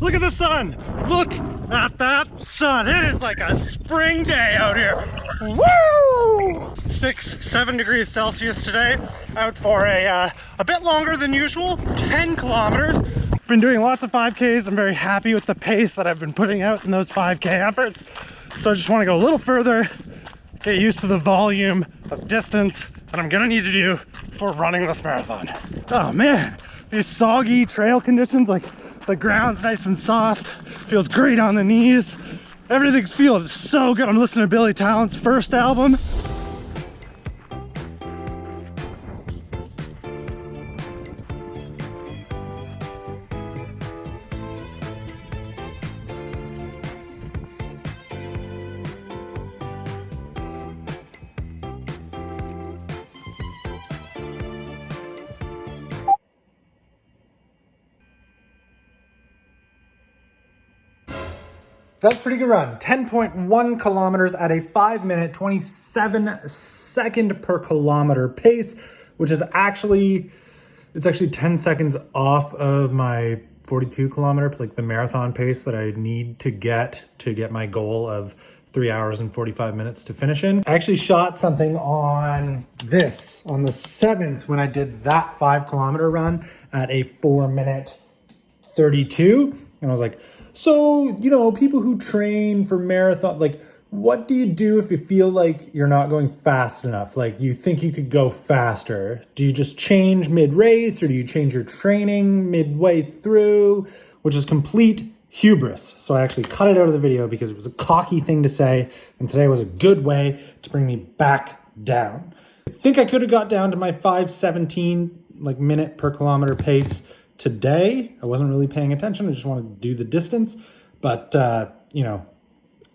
Look at the sun. Look at that sun. It is like a spring day out here. Woo! 7 degrees Celsius today. Out for a bit longer than usual, 10 kilometers. Been doing lots of 5Ks. I'm very happy with the pace that I've been putting out in those 5K efforts. So I just want to go a little further, get used to the volume of distance that I'm gonna need to do for running this marathon. Oh man, these soggy trail conditions, like the ground's nice and soft, feels great on the knees. Everything feels so good. I'm listening to Billy Talent's first album. That's a pretty good run. 10.1 kilometers at a 5-minute, 27-second per kilometer pace, which is actually 10 seconds off of my 42 kilometer, like the marathon pace that I need to get my goal of 3 hours and 45 minutes to finish in. I actually shot something on the 7th when I did that 5 kilometer run at a 4-minute 32. And I was like, so, you know, people who train for marathon, like, what do you do if you feel like you're not going fast enough? Like, you think you could go faster? Do you just change mid-race, or do you change your training midway through? Which is complete hubris. So I actually cut it out of the video because it was a cocky thing to say, and today was a good way to bring me back down. I think I could have got down to my 5:17 minute per kilometer pace today. I wasn't really paying attention. I just wanted to do the distance. But, you know,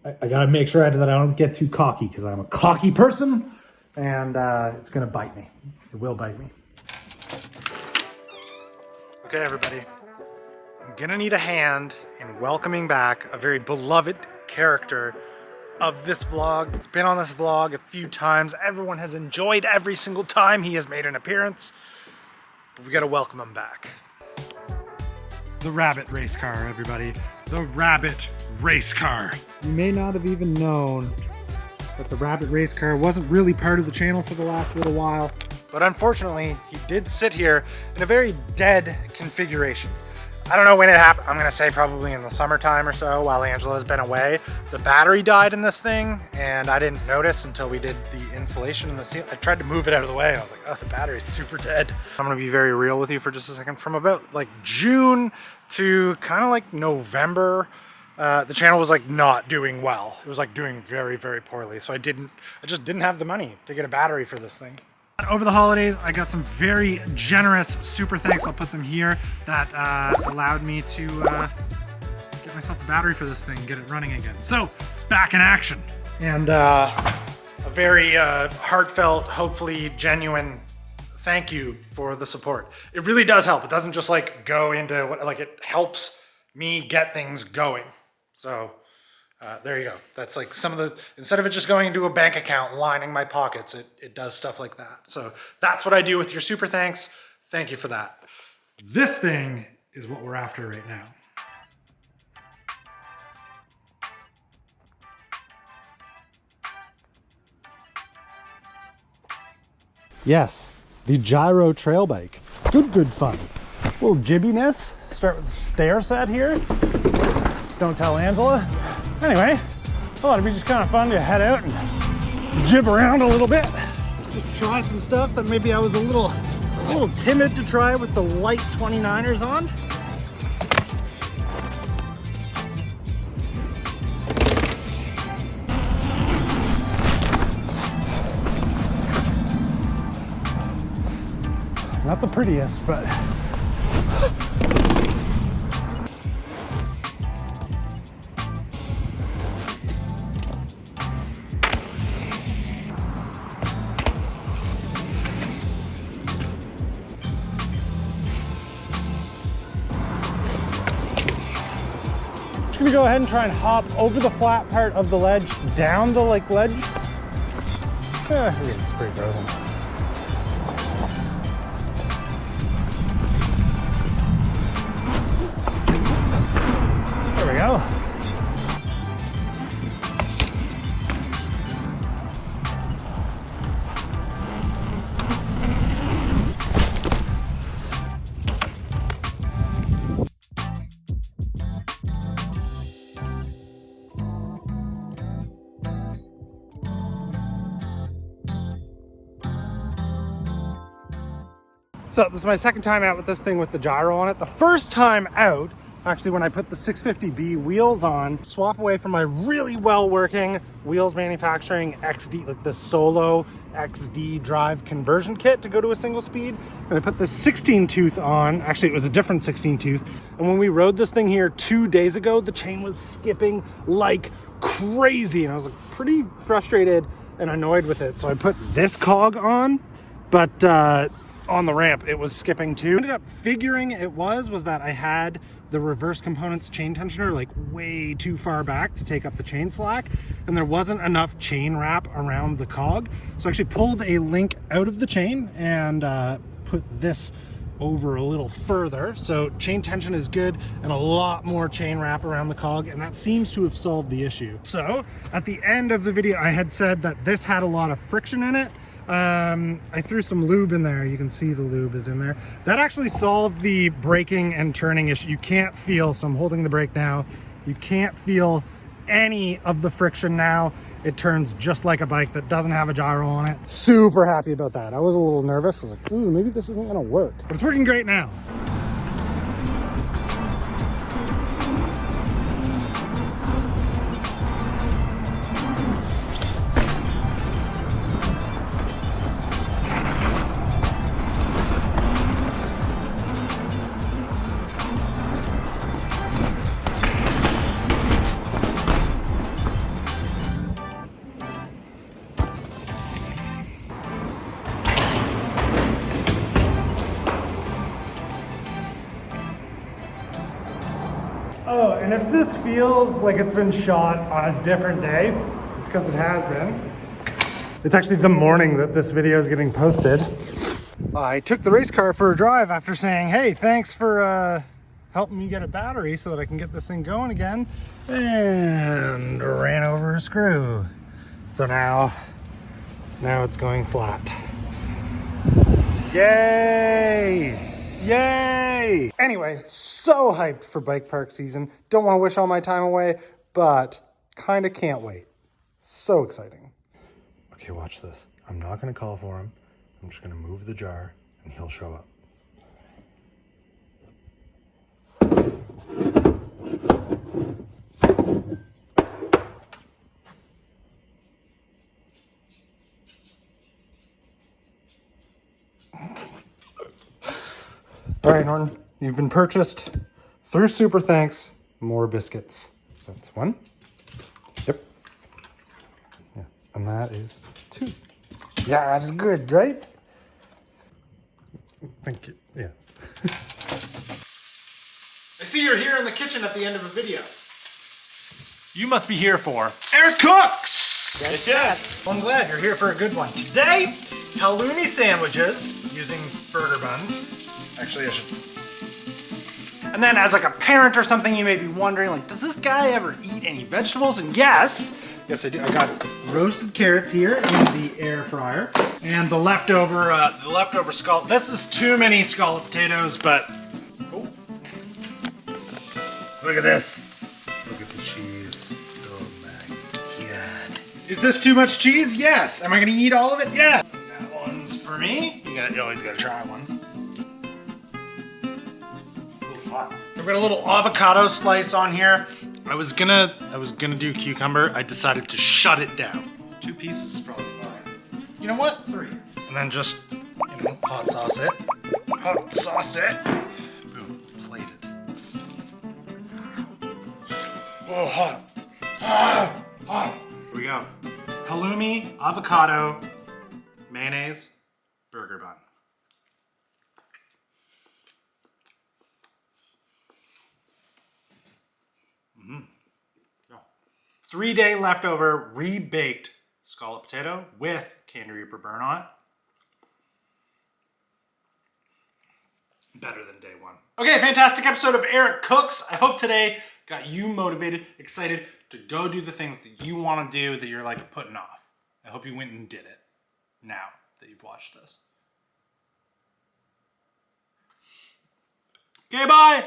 I got to make sure that I don't get too cocky, because I'm a cocky person, and it's going to bite me. It will bite me. Okay, everybody. I'm going to need a hand in welcoming back a very beloved character of this vlog. It's been on this vlog a few times. Everyone has enjoyed every single time he has made an appearance. But we got to welcome him back. The Rabbit race car, everybody. The Rabbit race car. You may not have even known that the Rabbit race car wasn't really part of the channel for the last little while. But unfortunately, he did sit here in a very dead configuration. I don't know when it happened. I'm gonna say probably in the summertime or so, while Angela's been away. The battery died in this thing, and I didn't notice until we did the insulation in the seal. I tried to move it out of the way, and I was like, oh, the battery's super dead. I'm gonna be very real with you for just a second. From about like June to kind of like November, the channel was like not doing well. It was like doing very, very poorly. So I just didn't have the money to get a battery for this thing. Over the holidays, I got some very generous super thanks, I'll put them here, that allowed me to get myself a battery for this thing, get it running again. So, back in action. And a very heartfelt, hopefully genuine thank you for the support. It really does help. It doesn't just like go into what, like, it helps me get things going. So, there you go. That's like some of the, instead of it just going into a bank account lining my pockets, it does stuff like that. So that's what I do with your super thanks. Thank you for that. This thing is what we're after right now. Yes, the Gyro trail bike. Good fun. A little jibbiness. Start with the stair set here. Don't tell Angela. Anyway, I thought it'd be just kind of fun to head out and jib around a little bit. Just try some stuff that maybe I was a little timid to try with the light 29ers on. Not the prettiest, but I'm gonna go ahead and try and hop over the flat part of the ledge, down the ledge. It's pretty frozen. So this is my second time out with this thing with the gyro on it. The first time out, actually when I put the 650B wheels on, swap away from my really well working Wheels Manufacturing XD, like the Solo XD drive conversion kit to go to a single speed. And I put the 16 tooth on, actually it was a different 16 tooth. And when we rode this thing here 2 days ago, the chain was skipping like crazy. And I was like pretty frustrated and annoyed with it. So I put this cog on, but on the ramp it was skipping too. Ended up figuring it was that I had the reverse components chain tensioner like way too far back to take up the chain slack, and there wasn't enough chain wrap around the cog. So I actually pulled a link out of the chain and put this over a little further, so chain tension is good and a lot more chain wrap around the cog, and that seems to have solved the issue. So at the end of the video I had said that this had a lot of friction in it. I threw some lube in there. You can see the lube is in there. That actually solved the braking and turning issue. You can't feel, so I'm holding the brake now, you can't feel any of the friction now. It turns just like a bike that doesn't have a gyro on it. Super happy about that. I was a little nervous. I was like, ooh, maybe this isn't gonna work, but it's working great now. Oh, and if this feels like it's been shot on a different day, it's because it has been. It's actually the morning that this video is getting posted. I took the race car for a drive after saying, hey, thanks for helping me get a battery so that I can get this thing going again, and ran over a screw. So now it's going flat. Yay! Yay! Anyway, so hyped for bike park season. Don't want to wish all my time away, but kind of can't wait. So exciting. Okay, watch this. I'm not going to call for him. I'm just going to move the jar and he'll show up. All right, Norton, you've been purchased through Super Thanks. More biscuits. That's one. Yep. Yeah, and that is two. Yeah, that's good, right? Thank you. Yes. I see you're here in the kitchen at the end of a video. You must be here for Eric Cooks! yes. Well, I'm glad you're here for a good one. Today, halloumi sandwiches using burger buns. Actually, I should. And then as like a parent or something, you may be wondering, like, does this guy ever eat any vegetables? And yes I do. I got roasted carrots here in the air fryer. And the leftover scallop. This is too many scallop potatoes, but oh. Look at this. Look at the cheese. Oh my God. Is this too much cheese? Yes. Am I gonna eat all of it? Yeah. That one's for me. You always gotta try one. I've got a little avocado slice on here. I was gonna do cucumber. I decided to shut it down. 2 pieces is probably fine. You know what? 3. And then just, hot sauce it. Hot sauce it. Boom, plated. Oh, hot. Hot. Here we go. Halloumi, avocado, mayonnaise, burger bun. Oh. 3-day leftover re-baked scallop potato with Candy Reaper burn on it. Better than day one. Okay, fantastic episode of Eric Cooks. I hope today got you motivated, excited to go do the things that you want to do that you're like putting off. I hope you went and did it now that you've watched this. Okay, bye.